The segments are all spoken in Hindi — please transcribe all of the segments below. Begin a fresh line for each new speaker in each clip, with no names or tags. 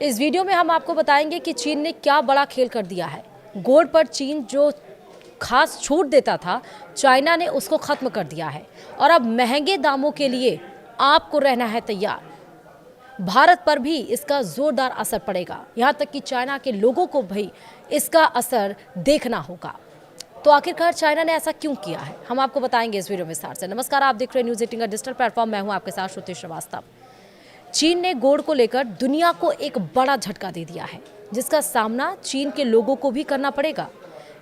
इस वीडियो में हम आपको बताएंगे कि चीन ने क्या बड़ा खेल कर दिया है। गोल्ड पर चीन जो खास छूट देता था, चाइना ने उसको खत्म कर दिया है और अब महंगे दामों के लिए आपको रहना है तैयार। भारत पर भी इसका जोरदार असर पड़ेगा, यहाँ तक कि चाइना के लोगों को भी इसका असर देखना होगा। तो आखिरकार चाइना ने ऐसा क्यों किया है, हम आपको बताएंगे इस वीडियो में विस्तार से। नमस्कार, आप देख रहे हैं न्यूज़ 18 का डिजिटल प्लेटफॉर्म। मैं हूं आपके साथ श्रुति श्रीवास्तव। चीन ने गोल्ड को लेकर दुनिया को एक बड़ा झटका दे दिया है, जिसका सामना चीन के लोगों को भी करना पड़ेगा।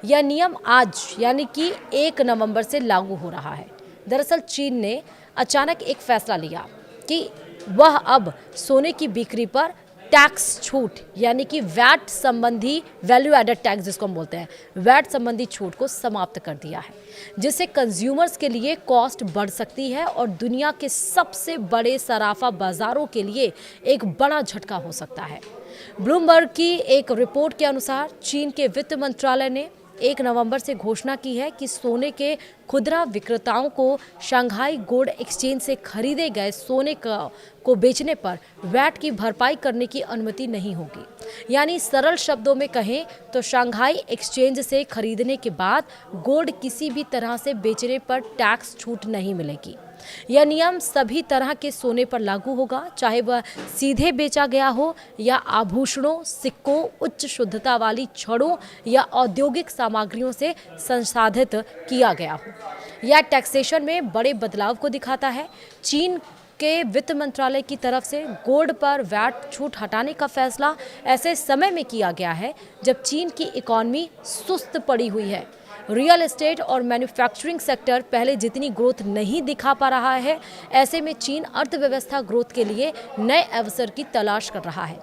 यह नियम आज यानी कि 1 नवंबर से लागू हो रहा है। दरअसल चीन ने अचानक एक फैसला लिया कि वह अब सोने की बिक्री पर टैक्स छूट यानी कि वैट संबंधी, वैल्यू एडेड टैक्स जिसको हम बोलते हैं, वैट संबंधी छूट को समाप्त कर दिया है, जिससे कंज्यूमर्स के लिए कॉस्ट बढ़ सकती है और दुनिया के सबसे बड़े सराफा बाजारों के लिए एक बड़ा झटका हो सकता है। ब्लूमबर्ग की एक रिपोर्ट के अनुसार चीन के वित्त मंत्रालय ने 1 नवंबर से घोषणा की है कि सोने के खुदरा विक्रेताओं को शंघाई गोल्ड एक्सचेंज से खरीदे गए सोने को बेचने पर वैट की भरपाई करने की अनुमति नहीं होगी। यानी सरल शब्दों में कहें तो शंघाई एक्सचेंज से खरीदने के बाद गोल्ड किसी भी तरह से बेचने पर टैक्स छूट नहीं मिलेगी। यह नियम सभी तरह के सोने पर लागू होगा, चाहे वह सीधे बेचा गया हो या आभूषणों, सिक्कों, उच्च शुद्धता वाली छड़ों या औद्योगिक सामग्रियों से संसाधित किया गया हो। यह टैक्सेशन में बड़े बदलाव को दिखाता है। चीन के वित्त मंत्रालय की तरफ से गोल्ड पर वैट छूट हटाने का फैसला ऐसे समय में किया गया है जब चीन की इकॉनमी सुस्त पड़ी हुई है। रियल एस्टेट और मैन्युफैक्चरिंग सेक्टर पहले जितनी ग्रोथ नहीं दिखा पा रहा है। ऐसे में चीन अर्थव्यवस्था ग्रोथ के लिए नए अवसर की तलाश कर रहा है।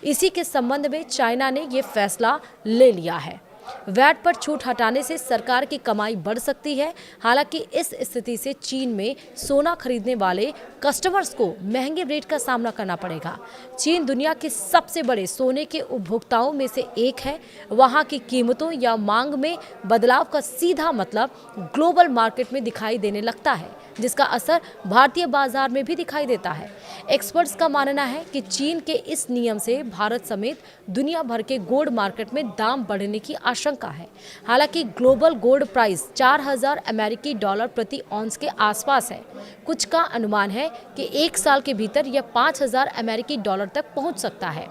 इसी के संबंध में चाइना ने ये फैसला ले लिया है। वैट पर छूट हटाने से सरकार की कमाई बढ़ सकती है। हालांकि इस स्थिति से चीन में सोना खरीदने वाले कस्टमर्स को महंगे रेट का सामना करना पड़ेगा। चीन दुनिया के सबसे बड़े सोने के उपभोक्ताओं में से एक है। वहां की कीमतों या मांग में बदलाव का सीधा मतलब ग्लोबल मार्केट में दिखाई देने लगता है, जिसका असर भारतीय बाजार में भी दिखाई देता है। एक्सपर्ट्स का मानना है कि चीन के इस नियम से भारत समेत दुनिया भर के गोल्ड मार्केट में दाम बढ़ने की आशंका है। हालांकि ग्लोबल गोल्ड प्राइस 4000 अमेरिकी डॉलर प्रति ऑन्स के आसपास है। कुछ का अनुमान है कि 1 साल के भीतर यह 5000 अमेरिकी डॉलर तक पहुंच सकता है।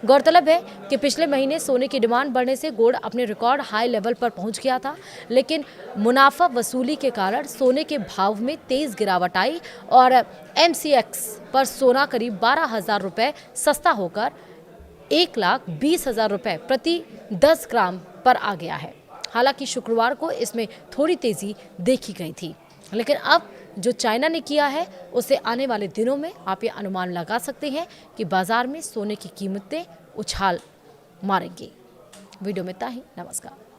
गौरतलब है कि पिछले महीने सोने की डिमांड बढ़ने से गोल्ड अपने रिकॉर्ड हाई लेवल पर पहुंच गया था, लेकिन मुनाफा वसूली के कारण सोने के भाव में तेज गिरावट आई और MCX पर सोना करीब 12,000 रुपये सस्ता होकर 1,20,000 रुपये प्रति 10 ग्राम पर आ गया है। हालांकि शुक्रवार को इसमें थोड़ी तेजी देखी गई थी, लेकिन अब जो चाइना ने किया है उसे आने वाले दिनों में आप ये अनुमान लगा सकते हैं कि बाजार में सोने की कीमतें उछाल मारेंगी। वीडियो में इतना ही। नमस्कार।